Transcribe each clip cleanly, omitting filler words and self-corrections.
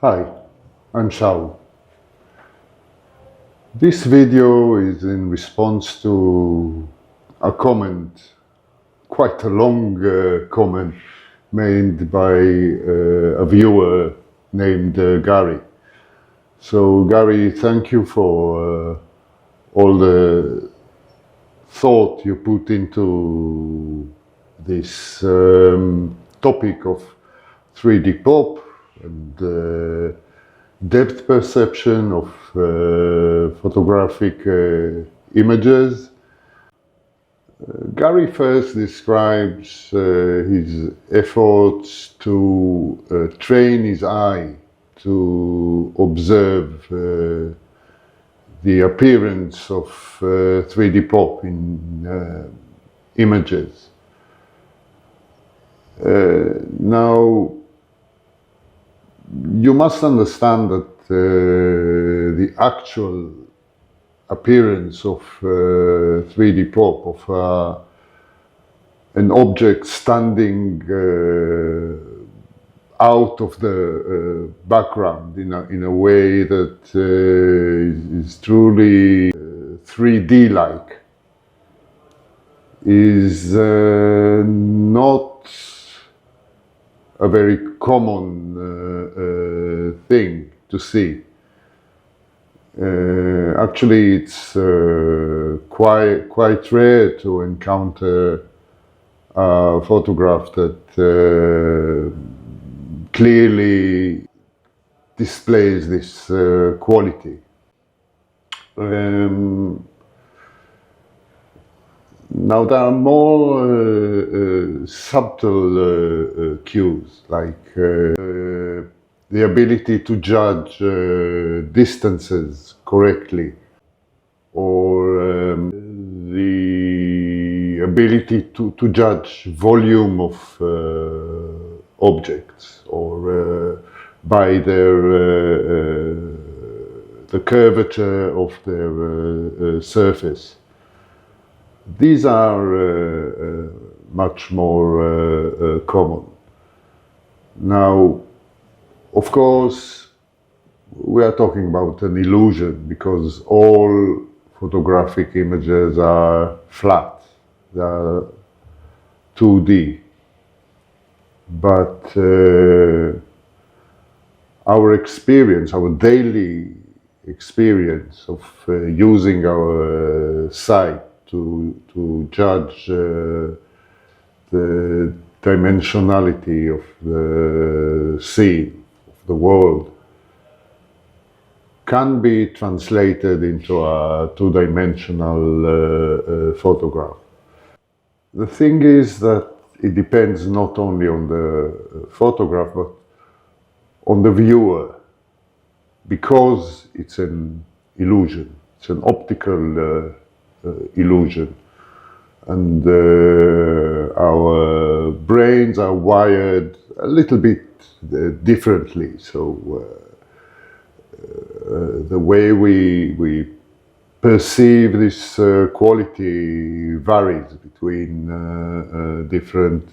Hi, I'm Shao. This video is in response to a comment, quite a long comment made by a viewer named Gary. So Gary, thank you for all the thought you put into this topic of 3D pop and depth perception of photographic images. Gary first describes his efforts to train his eye to observe the appearance of 3D pop in images. Now, you must understand that the actual appearance of 3D pop, of an object standing out of the background in a way that is truly 3D-like, is not a very common thing to see. Actually, it's quite rare to encounter a photograph that clearly displays this quality. Now there are more subtle cues, like the ability to judge distances correctly, or the ability to judge volume of objects, or by the curvature of their surface. These are much more common. Now, of course, we are talking about an illusion because all photographic images are flat, they are 2D. But our experience, our daily experience of using our sight to judge the dimensionality of the scene, of the world, can be translated into a two-dimensional photograph. The thing is that it depends not only on the photograph, but on the viewer, because it's an illusion, it's an optical illusion, and our brains are wired a little bit differently, so the way we perceive this quality varies between different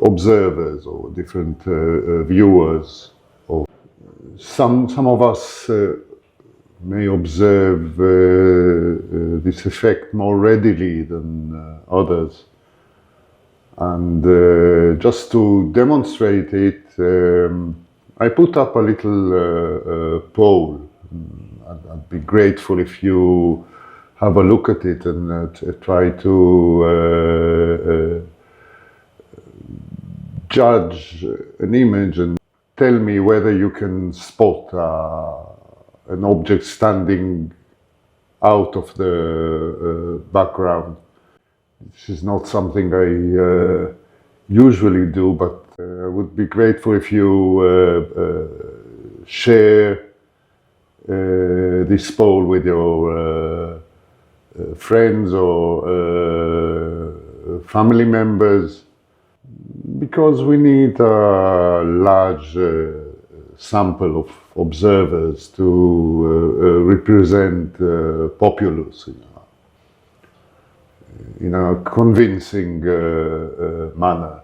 observers or different viewers. Or some of us may observe this effect more readily than others. And just to demonstrate it, I put up a little poll. I'd be grateful if you have a look at it and try to judge an image and tell me whether you can spot an object standing out of the background. This is not something I usually do, but I would be grateful if you share this poll with your friends or family members, because we need a large sample of observers to represent populace in a convincing manner.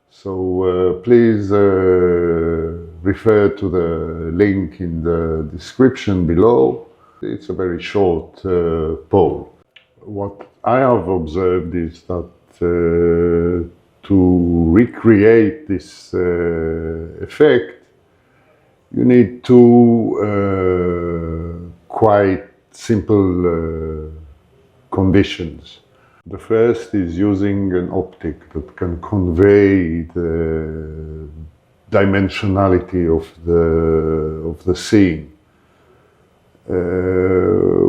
So please refer to the link in the description below. It's a very short poll. What I have observed is that to recreate this effect, you need two quite simple conditions. The first is using an optic that can convey the dimensionality of the scene,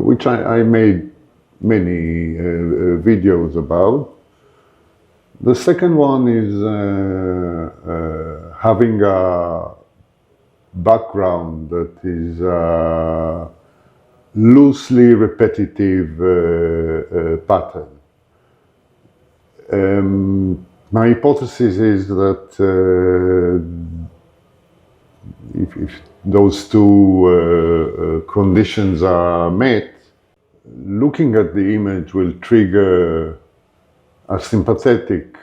which I made many videos about. The second one is having a background that is loosely repetitive pattern. My hypothesis is that if those two conditions are met, looking at the image will trigger a sympathetic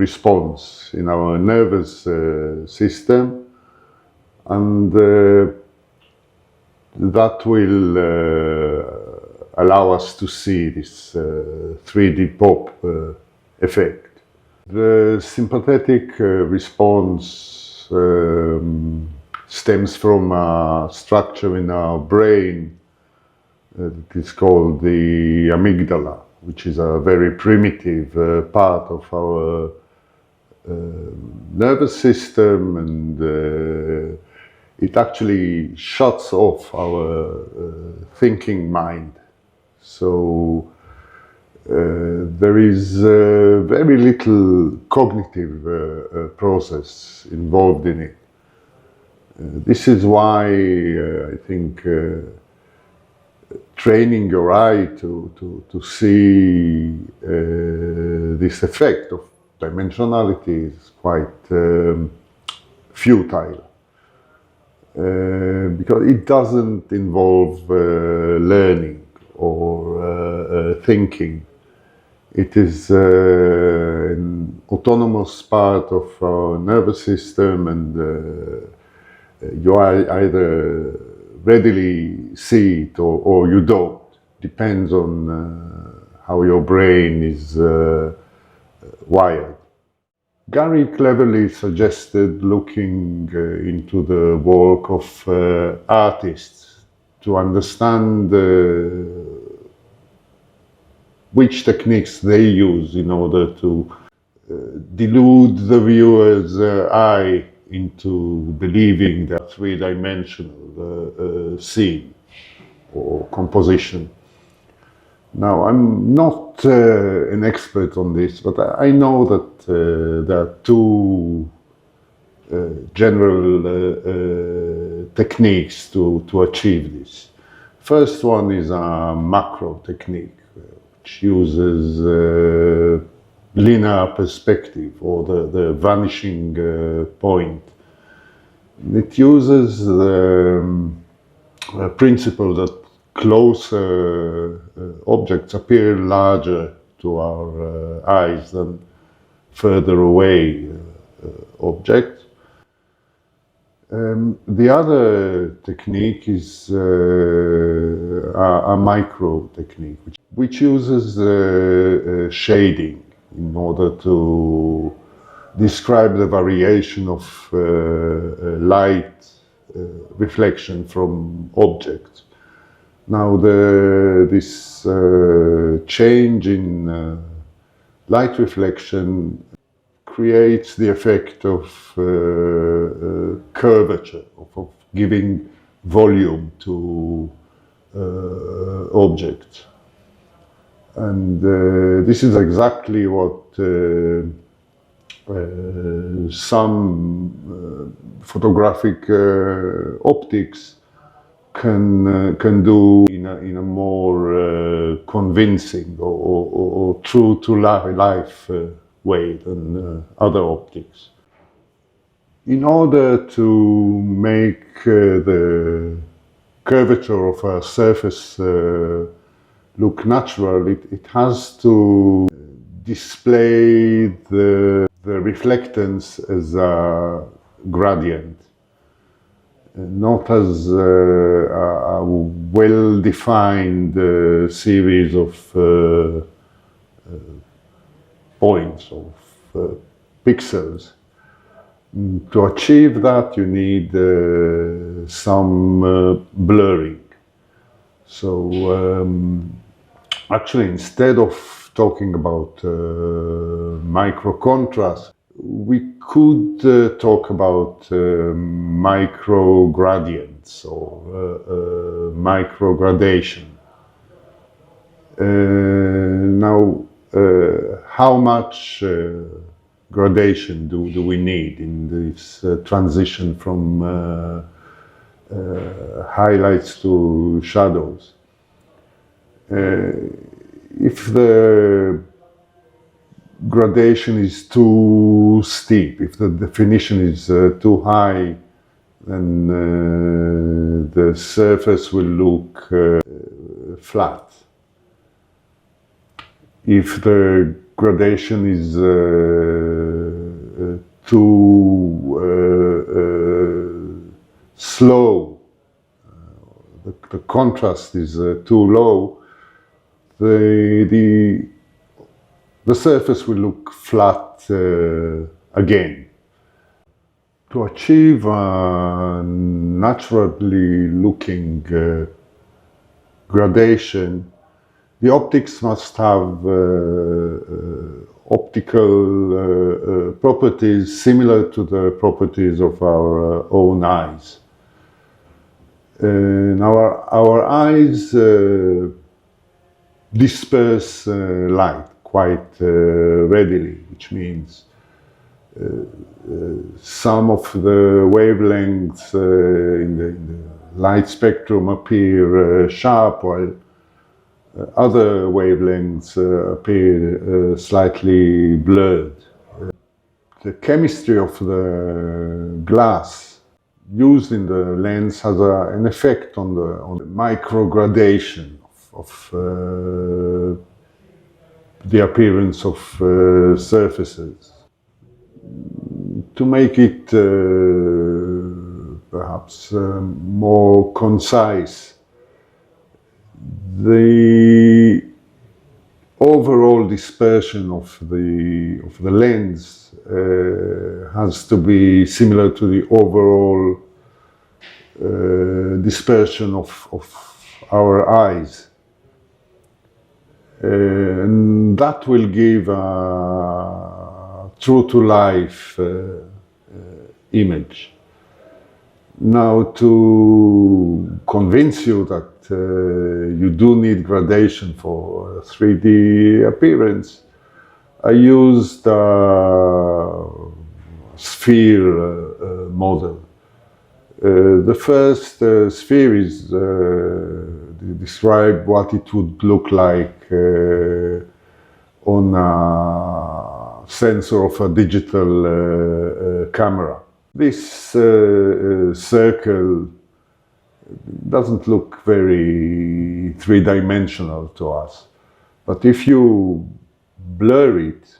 response in our nervous system, and that will allow us to see this 3D pop effect. The sympathetic response stems from a structure in our brain that is called the amygdala, which is a very primitive part of our nervous system, and it actually shuts off our thinking mind. So there is very little cognitive process involved in it. This is why I think training your eye to see this effect of dimensionality is quite futile, because it doesn't involve learning or thinking. It is an autonomous part of our nervous system, and you either readily see it or you don't. Depends on how your brain is wired. Gary cleverly suggested looking into the work of artists to understand which techniques they use in order to delude the viewer's eye into believing that three-dimensional scene or composition. Now, I'm not an expert on this, but I know that there are two general techniques to achieve this. First one is a macro technique, which uses linear perspective, or the vanishing point. It uses the principle that closer objects appear larger to our eyes than further away objects. The other technique is a micro technique, which uses shading in order to describe the variation of light reflection from objects. Now, this change in light reflection creates the effect of curvature, of giving volume to objects. And this is exactly what some photographic optics can do in a more convincing or true to life way than other optics. In order to make the curvature of a surface look natural, it has to display the reflectance as a gradient. not as a well-defined series of points, of pixels. To achieve that, you need some blurring. So actually, instead of talking about micro contrast, we could talk about micro gradients or micro gradation. Now, how much gradation do we need in this transition from highlights to shadows? If the gradation is too steep, if the definition is too high, then the surface will look flat. If the gradation is too slow, the contrast is too low, the surface will look flat again. To achieve a naturally looking gradation, the optics must have optical properties similar to the properties of our own eyes. Our eyes disperse light quite readily, which means some of the wavelengths in the light spectrum appear sharp, while other wavelengths appear slightly blurred. The chemistry of the glass used in the lens has an effect on the microgradation of the appearance of surfaces. To make it perhaps more concise, the overall dispersion of the lens has to be similar to the overall dispersion of our eyes. And that will give a true-to-life image. Now, to convince you that you do need gradation for 3D appearance, I used a sphere model. The first sphere is describe what it would look like on a sensor of a digital camera. This circle doesn't look very three-dimensional to us, but if you blur it,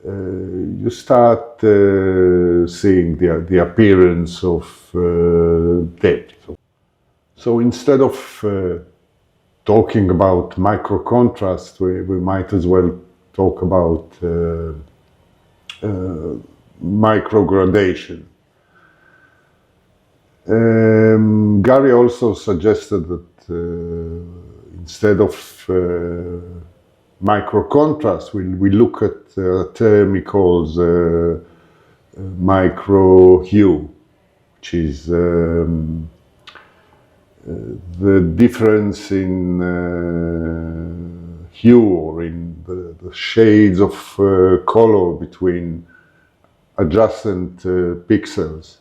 you start seeing the appearance of depth. So instead of talking about micro contrast, we might as well talk about micro gradation. Gary also suggested that instead of micro contrast, we look at a term he calls micro hue, which is the difference in hue or in the shades of color between adjacent pixels.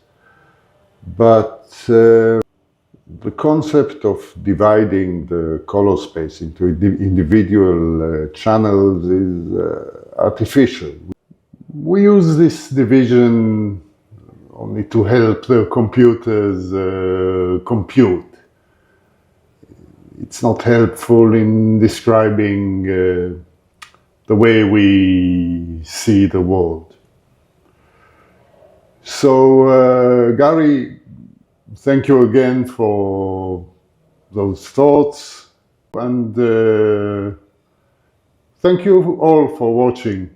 But the concept of dividing the color space into individual channels is artificial. We use this division only to help the computers compute. It's not helpful in describing the way we see the world. So Gary Thank you again for those thoughts, and thank you all for watching.